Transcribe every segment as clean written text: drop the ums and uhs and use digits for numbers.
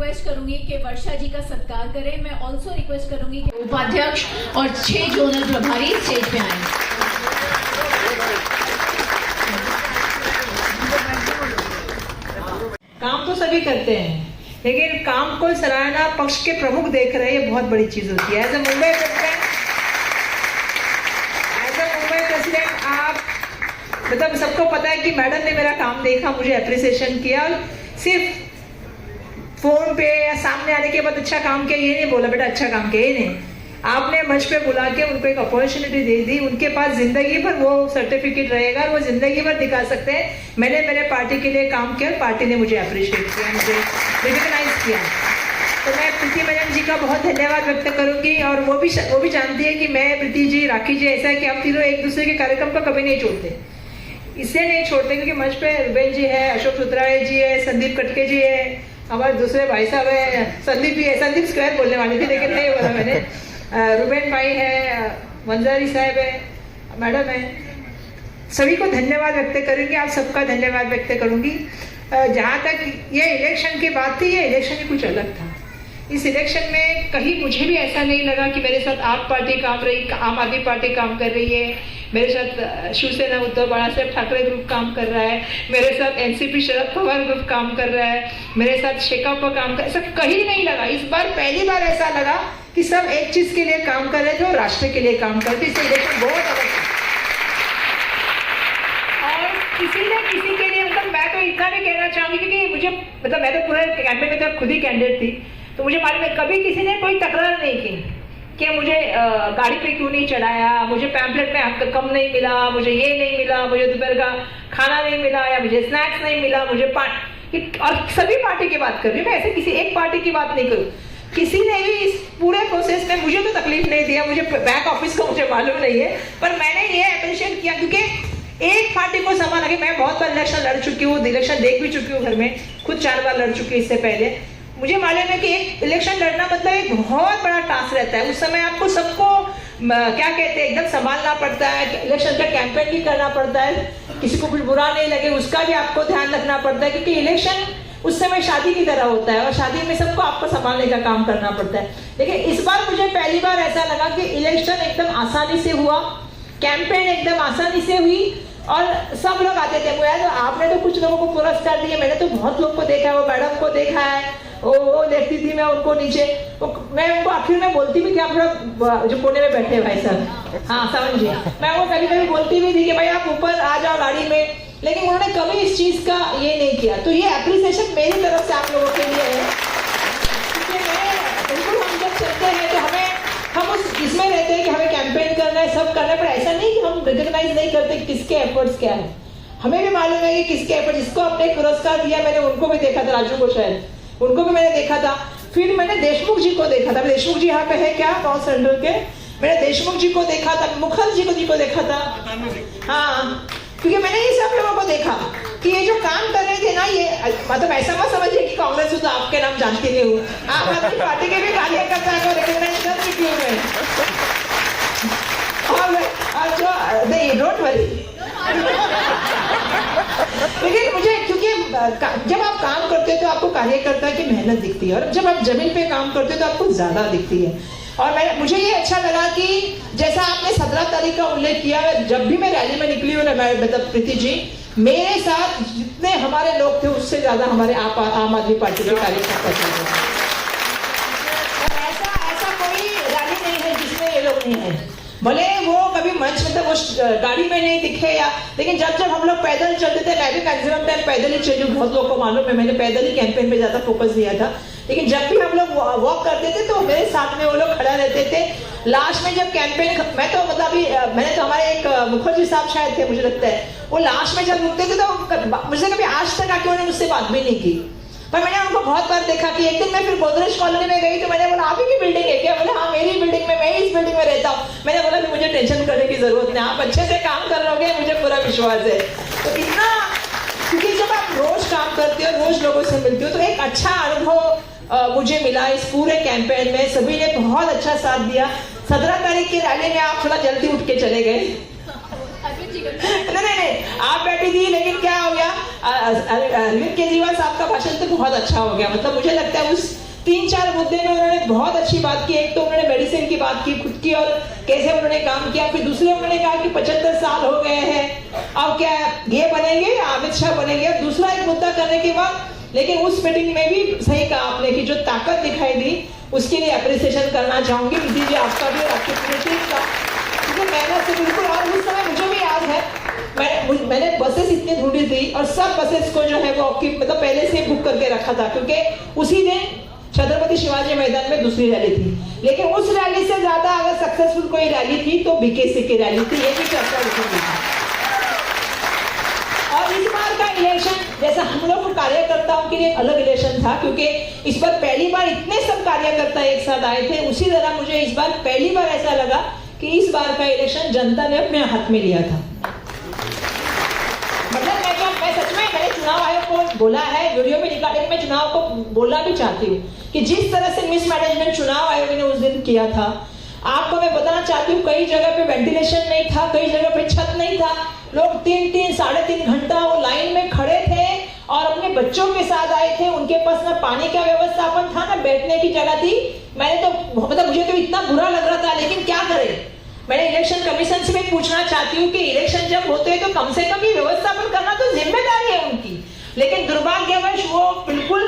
Request करूंगी कि वर्षा जी का सत्कार करें। मैं ऑल्सो रिक्वेस्ट करूंगी कि उपाध्यक्ष और 6 जोनल प्रभारी स्टेज पे आए। काम तो सभी करते हैं, लेकिन काम को सराहना पक्ष के प्रमुख देख रहे हैं, ये बहुत बड़ी चीज होती है। एज ए मुंबई प्रेसिडेंट आप मतलब सबको पता है कि मैडम ने मेरा काम देखा, मुझे अप्रिसिएशन किया, सिर्फ फोन पे या सामने आने के बाद अच्छा काम किया ये नहीं बोला बेटा अच्छा काम किया, ये नहीं, आपने मंच पे बुला के उनको एक अपॉर्चुनिटी दे दी। उनके पास जिंदगी भर वो सर्टिफिकेट रहेगा और वो जिंदगी भर दिखा सकते हैं मैंने मेरे पार्टी के लिए काम किया, पार्टी ने मुझे अप्रिशिएट किया, मुझे रिकॉग्नाइज किया। तो मैं प्रीति मैडम जी का बहुत धन्यवाद व्यक्त करूंगी। और वो भी जानती है कि मैं, प्रीति जी, राखी जी, ऐसा है कि हम तीनों एक दूसरे के कार्यक्रम को कभी नहीं छोड़ते, इसलिए नहीं छोड़ते क्योंकि मंच पे रुबेन जी है, अशोक सुत्राय जी है, संदीप कटके जी है, हमारे दूसरे भाई साहब है, संदीप भी है, संदीप स्क्वायर बोलने वाली थी लेकिन नहीं बोला मैंने, रुबेन भाई है, मंजारी साहब है, मैडम है, सभी को धन्यवाद व्यक्त करूंगी, आप सबका धन्यवाद व्यक्त करूंगी। जहाँ तक ये इलेक्शन की बात थी, ये इलेक्शन ही कुछ अलग था। इस इलेक्शन में कहीं मुझे भी ऐसा नहीं लगा कि मेरे साथ आप पार्टी आम आदमी पार्टी काम कर रही है, मेरे साथ शिवसेना उद्धव बाला साहेब ठाकरे ग्रुप काम कर रहा है, मेरे साथ एनसीपी शरद पवार ग्रुप काम कर रहा है, मेरे साथ शेकापा काम कर, ऐसा कहीं नहीं लगा। इस बार पहली बार ऐसा लगा कि सब एक चीज के लिए काम कर रहे थे और राष्ट्र के लिए काम करते। इस इलेक्शन बहुत अलग था और किसी ने किसी के लिए, मतलब मैं तो इतना भी कहना चाहूंगी क्योंकि मुझे मतलब मैं तो पूरे कैंपेन में तो खुद ही कैंडिडेट थी, तो मुझे मालूम है कभी किसी ने कोई तकरार नहीं की कि मुझे गाड़ी पे क्यों नहीं चढ़ाया, मुझे पैम्पलेट में कम नहीं मिला, मुझे ये नहीं मिला, मुझे दोपहर का खाना नहीं मिला या मुझे स्नैक्स नहीं मिला, मुझे और सभी पार्टी की बात कर रही हूँ मैं, ऐसे किसी एक पार्टी की बात नहीं करूँ। किसी ने भी इस पूरे प्रोसेस में मुझे तो तकलीफ नहीं दिया, मुझे बैक ऑफिस का मुझे मालूम नहीं है, पर मैंने ये अप्रिशिएट किया क्योंकि एक पार्टी को संभाला कि मैं बहुत बार इलेक्शन लड़ चुकी हूँ, इलेक्शन देख भी चुकी हूँ, घर में खुद 4 बार लड़ चुकी हूँ इससे पहले। मुझे मालूम है कि एक इलेक्शन लड़ना मतलब एक बहुत बड़ा टास्क रहता है। उस समय आपको सबको क्या कहते हैं एकदम संभालना पड़ता है, इलेक्शन का कैंपेन भी करना पड़ता है, किसी को कुछ बुरा नहीं लगे उसका भी आपको ध्यान रखना पड़ता है क्योंकि इलेक्शन उस समय शादी की तरह होता है और शादी में सबको आपको संभालने का काम करना पड़ता है। लेकिन इस बार मुझे पहली बार ऐसा लगा कि इलेक्शन एकदम आसानी से हुआ, कैंपेन एकदम आसानी से हुई और सब लोग आते थे। तो आपने तो कुछ लोगों को पुरस्कार दिए, मैंने तो बहुत लोग को देखा है, वो मैडम को देखा है, वो देखती थी मैं उनको नीचे, मैं उनको आखिर में बोलती भी थी, आप लोग जो कोने में बैठे भाई साहब, हाँ सावन जी, मैं वो कभी कभी बोलती भी थी कि भाई आप ऊपर आ जाओ गाड़ी में, लेकिन उन्होंने कभी इस चीज का ये नहीं किया। तो ये अप्रिसिएशन मेरी तरफ से आप लोगों के लिए है क्योंकि मैं बिल्कुल, हम जब चलते हैं तो हम उस इसमें रहते हैं कि हमें कैंपेन करना है, सब करना है, पर ऐसा नहीं कि हम रिकॉग्नाइज नहीं करते किसके एफर्ट्स क्या है। हमें भी मालूम है कि किसके एफर्ट, जिसको आपने पुरस्कार दिया मैंने उनको भी देखा था, राजू को शायद उनको भी मैंने देखा था, फिर मैंने देशमुख जी को देखा था, देशमुख जी यहाँ पे है क्या नॉर्थ सेंट्रल के, मैंने देशमुख जी को देखा था, मुखर्जी जी को देखा था, हाँ, क्योंकि मैंने ये सब लोगों को देखा कि ये जो काम कर रहे थे ना, ये मतलब ऐसा मत समझिए कि कांग्रेस तो आपके नाम जानती नहीं हूँ, आप अपनी पार्टी के भी कार्यकर्ता को रिकॉग्नाइज कर चुकी हूँ मैं, और जो नहीं डोंट वरी, लेकिन मुझे क्योंकि जब आप काम करते हो तो आपको कार्यकर्ता की मेहनत दिखती है और जब आप जमीन पे काम करते हो तो आपको ज्यादा दिखती है। और मुझे ये अच्छा लगा कि जैसा आपने 17 तारीख का उल्लेख किया, जब भी मैं रैली में निकली हूँ ना, मतलब प्रीति जी, मेरे साथ जितने हमारे लोग थे उससे ज्यादा हमारे आम आदमी पार्टी के कार्यकर्ता थे। ऐसा कोई रैली नहीं है जिसमें ये लोग नहीं है, भले वो कभी मंच मतलब वो गाड़ी में नहीं दिखे या, लेकिन जब हम लोग पैदल चलते थे, मैं भी मैक्सिमम टाइम पैदल ही चली, बहुत लोगों को मालूम है मैंने पैदल ही कैंपेन पे ज्यादा फोकस दिया था, लेकिन जब भी हम लोग वॉक करते थे तो मेरे साथ में वो लोग खड़ा रहते थे। लास्ट में जब कैंपेन, मैं तो मतलब अभी मैंने तो हमारे एक मुखर्जी साहब शायद थे मुझे लगता है, वो लास्ट में जब रुकते थे तो मुझे कभी आज तक आके उन्होंने मुझसे बात भी नहीं की, पर मैंने उनको बहुत बार देखा कि एक दिन मैं फिर गोदरेज कॉलोनी में गई तो मैंने बोला आप ही की बिल्डिंग है क्या, बोले हाँ मेरी बिल्डिंग में, मैं इस बिल्डिंग में रहता हूँ। मैंने बोला कि मुझे टेंशन करने की जरूरत नहीं, आप अच्छे से काम कर रहोगे, मुझे पूरा विश्वास है। तो इतना, क्योंकि जब आप रोज काम करते हो, रोज लोगों से मिलते हो, तो एक अच्छा अनुभव मुझे मिला इस पूरे कैंपेन में, सभी ने बहुत अच्छा साथ दिया। 17 तारीख की रैली में आप थोड़ा जल्दी उठ के चले गए, नहीं, आप बैठी थी, लेकिन क्या हो गया, अरविंद केजरीवाल साहब का भाषण तो बहुत अच्छा हो गया। मतलब मुझे लगता है उस 3-4 मुद्दे में उन्होंने बहुत अच्छी बात की। एक तो उन्होंने मेडिसिन की बात की खुद की और कैसे उन्होंने काम किया। फिर दूसरे उन्होंने कहा कि 75 साल हो गए हैं, अब क्या ये बनेंगे, अमित शाह बनेंगे। दूसरा एक मुद्दा करने के बाद, लेकिन उस मीटिंग में भी सही कहा आपने कि जो ताकत दिखाई दी उसके लिए अप्रिसिएशन करना चाहूंगी नीति जी, आपका भी और आपकी पूरी टीम का, क्योंकि मेहनत से बिल्कुल। और उस समय मुझे भी याद है, मैंने बसेस इतनी ढूंढी थी और सब बसेस को जो है वो मतलब पहले से बुक करके रखा था, क्योंकि उसी दिन छत्रपति शिवाजी मैदान में दूसरी रैली थी। लेकिन उस रैली से ज्यादा अगर सक्सेसफुल कोई रैली थी तो बीकेसी की रैली थी, ये भी चर्चा उठेगी। और इस बार का इलेक्शन जैसा हम लोग कार्यकर्ताओं के लिए अलग इलेक्शन था, क्योंकि इस बार पहली बार इतने सब कार्यकर्ता एक साथ आए थे। उसी तरह मुझे इस बार पहली बार ऐसा लगा कि इस बार का इलेक्शन जनता ने अपने हाथ में लिया था। मतलब मैं सच में, मैंने चुनाव आयोग को बोला है, वीडियो में निकाले, मैं चुनाव को बोलना भी चाहती हूँ कि जिस तरह से मिसमैनेजमेंट चुनाव आयोग ने उस दिन किया था, आपको मैं बताना चाहती हूँ, कई जगह पे वेंटिलेशन नहीं था, कई जगह पे छत नहीं था, लोग 3-3, 3.5 घंटा वो लाइन में खड़े थे और अपने बच्चों के साथ आए थे। उनके पास ना पानी का व्यवस्थापन था, ना बैठने की जगह थी। मैंने तो मतलब मुझे तो इतना बुरा लग रहा था, लेकिन क्या करें। मैंने इलेक्शन कमीशन से भी पूछना चाहती हूँ कि इलेक्शन जब होते हैं तो कम से कम ये व्यवस्थापन करना तो जिम्मेदारी है उनकी, लेकिन दुर्भाग्यवश वो बिल्कुल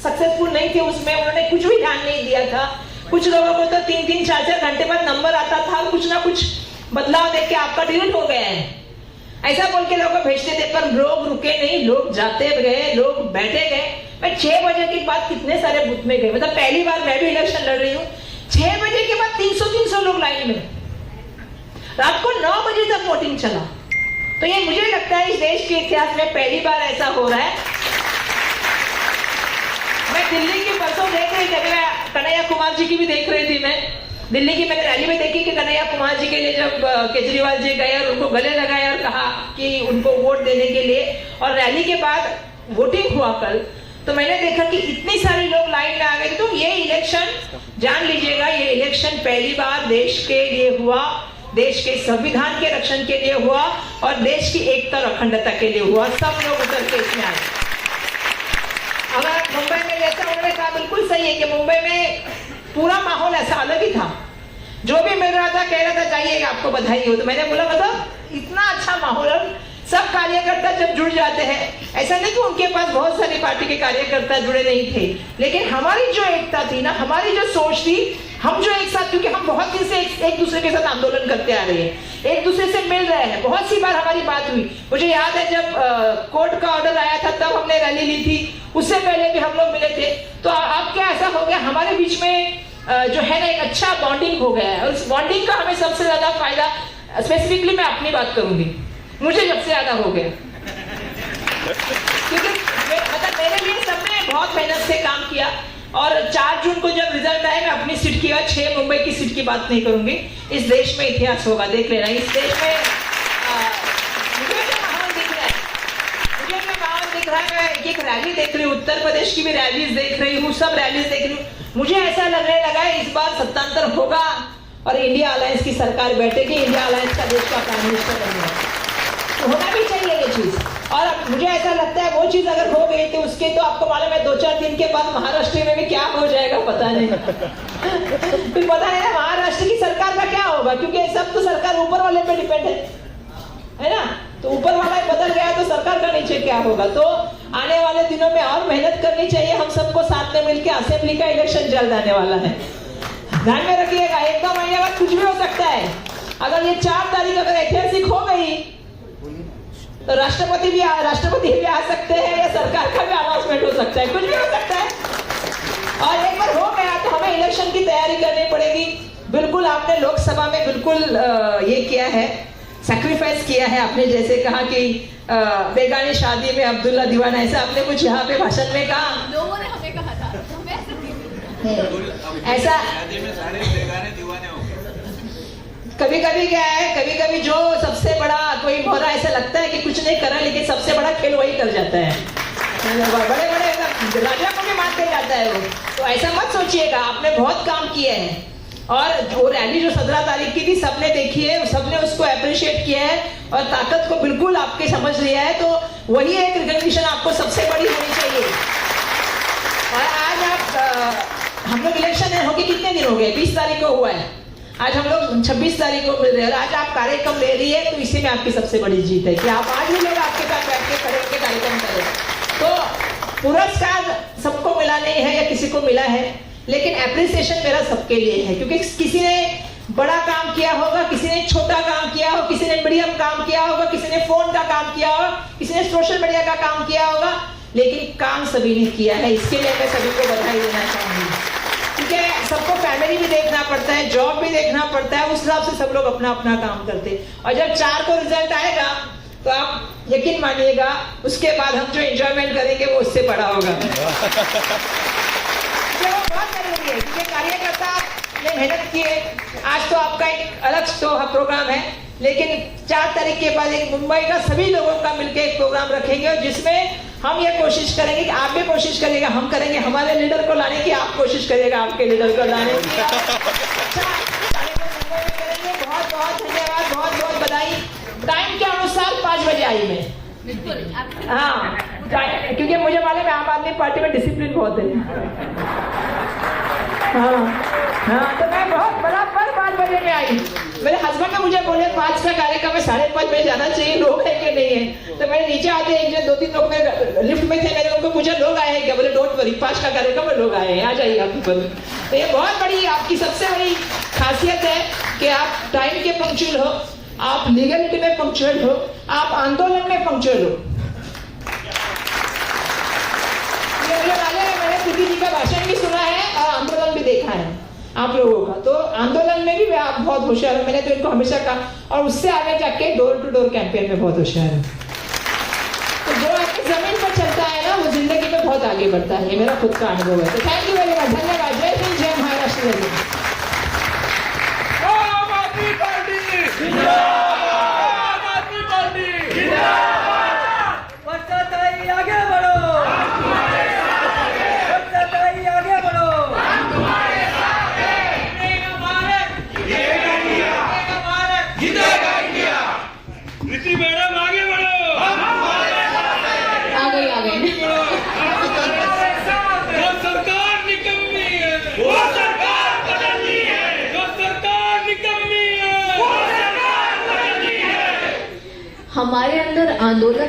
सक्सेसफुल नहीं थे उसमें, उन्होंने कुछ भी ध्यान नहीं दिया था। कुछ लोगों को तो 3-3, 4-4 घंटे बाद नंबर आता था, कुछ ना कुछ बदलाव देख के आपका डिलीट हो गया है, ऐसा बोल के लोगों को भेजते थे। पर लोग रुके नहीं, लोग जाते गए, लोग बैठे गए। मैं 6 बजे के बाद कितने सारे बूथ में गए, मतलब पहली बार मैं भी इलेक्शन लड़ रही हूँ। 6 बजे के बाद 300 लोग लाइन में, रात को 9 बजे तक वोटिंग चला। तो ये मुझे लगता है इस देश के इतिहास में पहली बार ऐसा हो रहा है। मैं दिल्ली की परसों देख रही थी, कन्हैया कुमार जी की भी देख रही थी। मैं दिल्ली की मैंने रैली में देखी कि कन्हैया कुमार जी के लिए जब केजरीवाल जी गए और उनको गले लगाए और कहा कि उनको वोट देने के लिए, और रैली के बाद वोटिंग हुआ कल, तो मैंने देखा कि इतनी सारे लोग लाइन में आ गए। तो ये इलेक्शन जान लीजिएगा, ये इलेक्शन पहली बार देश के लिए हुआ, देश के संविधान के रक्षण के लिए हुआ और देश की एकता और अखंडता के लिए हुआ। सब लोग उतर के इसमें आए। अगर मुंबई में जैसा उन्होंने कहा बिल्कुल सही है कि मुंबई में पूरा माहौल ऐसा अलग ही था। जो भी मिल रहा था कह रहा था जाइएगा आपको बधाई हो। तो मैंने बोला मतलब इतना अच्छा माहौल, सब कार्यकर्ता जब जुड़ जाते हैं, ऐसा नहीं कि उनके पास बहुत सारी पार्टी के कार्यकर्ता जुड़े नहीं थे, लेकिन हमारी जो एकता थी ना, हमारी जो सोच थी, हम जो एक साथ, क्योंकि हम बहुत दिन से एक दूसरे के साथ आंदोलन करते आ रहे हैं, एक दूसरे से मिल रहे हैं, बहुत सी बार हमारी बात हुई। मुझे याद है जब कोर्ट का ऑर्डर आया था तब हमने रैली ली थी, उससे पहले भी हम लोग मिले थे। तो अब क्या ऐसा हो गया, हमारे बीच में जो है ना एक अच्छा बॉन्डिंग हो गया है, और इस बॉन्डिंग का हमें सबसे ज्यादा फायदा, स्पेसिफिकली मैं अपनी बात करूंगी, मुझे सबसे ज्यादा हो गया, क्योंकि मतलब मेरे लिए सबने बहुत मेहनत से काम किया। और 4 जून को जब रिजल्ट आए, मैं अपनी सीट की बात, 6 मुंबई की सीट की बात नहीं करूंगी। इस देश में इतिहास होगा, देख लेना। इस देश में मुझे जो माहौल दिख रहा है, मैं एक रैली देख रही हूँ, उत्तर प्रदेश की भी रैलीज देख रही हूँ, सब रैलीज देख रही हूँ। मुझे ऐसा लगने लगा है इस बार सत्तांतर होगा और इंडिया अलायंस की सरकार बैठेगी, इंडिया अलायंस का देश का प्राइम मिनिस्टर बनेगा। तो होना भी चाहिए ये चीज। और मुझे ऐसा लगता है वो चीज अगर हो गई तो उसके तो आपको मालूम है 2-4 दिन के बाद महाराष्ट्र में भी क्या हो जाएगा पता नहीं। फिर पता नहीं ना महाराष्ट्र की सरकार का क्या होगा, क्योंकि सब तो सरकार ऊपर वाले पे डिपेंड है ना। तो ऊपर वाला बदल गया तो सरकार का नीचे क्या होगा। तो आने वाले दिनों में और मेहनत करनी चाहिए हम सबको, साथ में मिलकर। असेंबली का इलेक्शन जल्द आने वाला है, ध्यान में रखिएगा। 1-2 महीने बाद कुछ भी हो सकता है। अगर ये 4 तारीख अगर ऐतिहासिक हो गई तो राष्ट्रपति भी आ सकते हैं, या सरकार का भी अनाउंसमेंट हो सकता है, कुछ भी हो सकता है। और एक बार हो गया तो हमें इलेक्शन की तैयारी करनी पड़ेगी। बिल्कुल आपने लोकसभा में बिल्कुल ये किया है, सैक्रिफाइस किया है। आपने जैसे कहा कि बेगानी शादी में अब्दुल्ला दीवाना, ऐसा आपने कुछ यहाँ पे भाषण में कहा, लोगों ने हमें कहा था, ऐसा सारे बेगाने दीवाने हो गए। कभी कभी क्या है, कभी कभी जो सबसे बड़ा कोई भौरा ऐसा लगता है कि कुछ नहीं कर रहा, लेकिन सबसे बड़ा खेल वही कर जाता है। बड़े बड़े राजा को भी मार के जाता है वो। तो ऐसा मत सोचिएगा, आपने बहुत काम किए हैं। और जो रैली जो 17 तारीख की थी सबने देखी है, सबने उसको अप्रिशिएट किया है। और ताकत को बिल्कुल आपके समझ लिया है, तो वही एक रिकग्निशन आपको सबसे बड़ी होनी चाहिए। और आज आप हम लोग इलेक्शन होके कितने दिन हो गए? 20 तारीख को हुआ है, आज हम लोग 26 तारीख को मिल रहे हैं। आज आप कार्यक्रम ले रही है, तो इसी में आपकी सबसे बड़ी जीत है कि आप आज भी लोग आपके साथ बैठ के खड़े होकर कार्यक्रम करें। तो पुरस्कार सबको मिला नहीं है या किसी को मिला है, लेकिन एप्रिसिएशन मेरा सबके लिए है, क्योंकि किसी ने बड़ा काम किया होगा, किसी ने छोटा काम किया होगा, किसी ने मीडियम काम किया होगा, किसी ने फोन का काम किया होगा, किसी ने सोशल मीडिया का काम किया होगा, लेकिन काम सभी ने किया है। इसके लिए मैं सभी को बधाई देना चाहूंगी, क्योंकि सबको फैमिली भी देखना पड़ता है, जॉब भी देखना पड़ता है, उस हिसाब से सब लोग अपना अपना काम करते हैं। और जब 4 को रिजल्ट आएगा तो आप यकीन मानिएगा उसके बाद हम जो एंजॉयमेंट करेंगे वो उससे बड़ा होगा। वो बहुत जरूरी है, क्योंकि कार्यकर्ता ने मेहनत की है। आज तो आपका एक अलग प्रोग्राम है, लेकिन 4 तारीख के बाद एक मुंबई का सभी लोगों का मिलकर एक प्रोग्राम रखेंगे, और जिसमें हम ये कोशिश करेंगे कि आप भी कोशिश करिएगा, हम करेंगे हमारे लीडर को लाने की, आप कोशिश करिएगा आपके लीडर को लाने की। बहुत बहुत धन्यवाद, बहुत बहुत बधाई। टाइम के अनुसार 5 बजे आई मैं, बिल्कुल। हाँ, क्योंकि मुझे मालूम है आम आदमी पार्टी में डिसिप्लिन बहुत है। हाँ, तो मैं बहुत बराबर 5 बजे में आई। मेरे हस्बैंड ने मुझे बोले 5 का कार्यक्रम है, 5:30 बजे जाना चाहिए, लोग है कि नहीं है? तो मैंने नीचे आते एक 2-3 लोग मेरे लिफ्ट में थे, मैंने उनको पूछा लोग आए हैं क्या? बोले डोंट वरी, 5 का कार्यक्रम है, लोग आए हैं, आ जाइए आप ऊपर। तो ये बहुत बड़ी आपकी सबसे बड़ी खासियत है कि आप टाइम के पंक्चुअल हो, आप लीगलिटी में पंक्चुअल हो, आप आंदोलन में पंक्चुअल हो। मैंने खुदी जी का भाषण भी सुना है और आंदोलन भी देखा है आप लोगों का, तो आंदोलन में भी आप बहुत होशियार हो, मैंने तो इनको हमेशा कहा, और उससे आगे जाके डोर टू डोर कैंपेन में बहुत होशियार है। तो जो आपकी जमीन पर चलता है ना, वो जिंदगी में बहुत आगे बढ़ता है, ये मेरा खुद का अनुभव है। तो थैंक यू वेरी मच, धन्यवाद। जय हिंद, जय महाराष्ट्र। मैडम आगे बढ़ो, आ गई। जो सरकार निकम्मी है वो सरकार बदलनी है, जो सरकार निकम्मी है वो सरकार बदलनी है। हमारे अंदर आंदोलन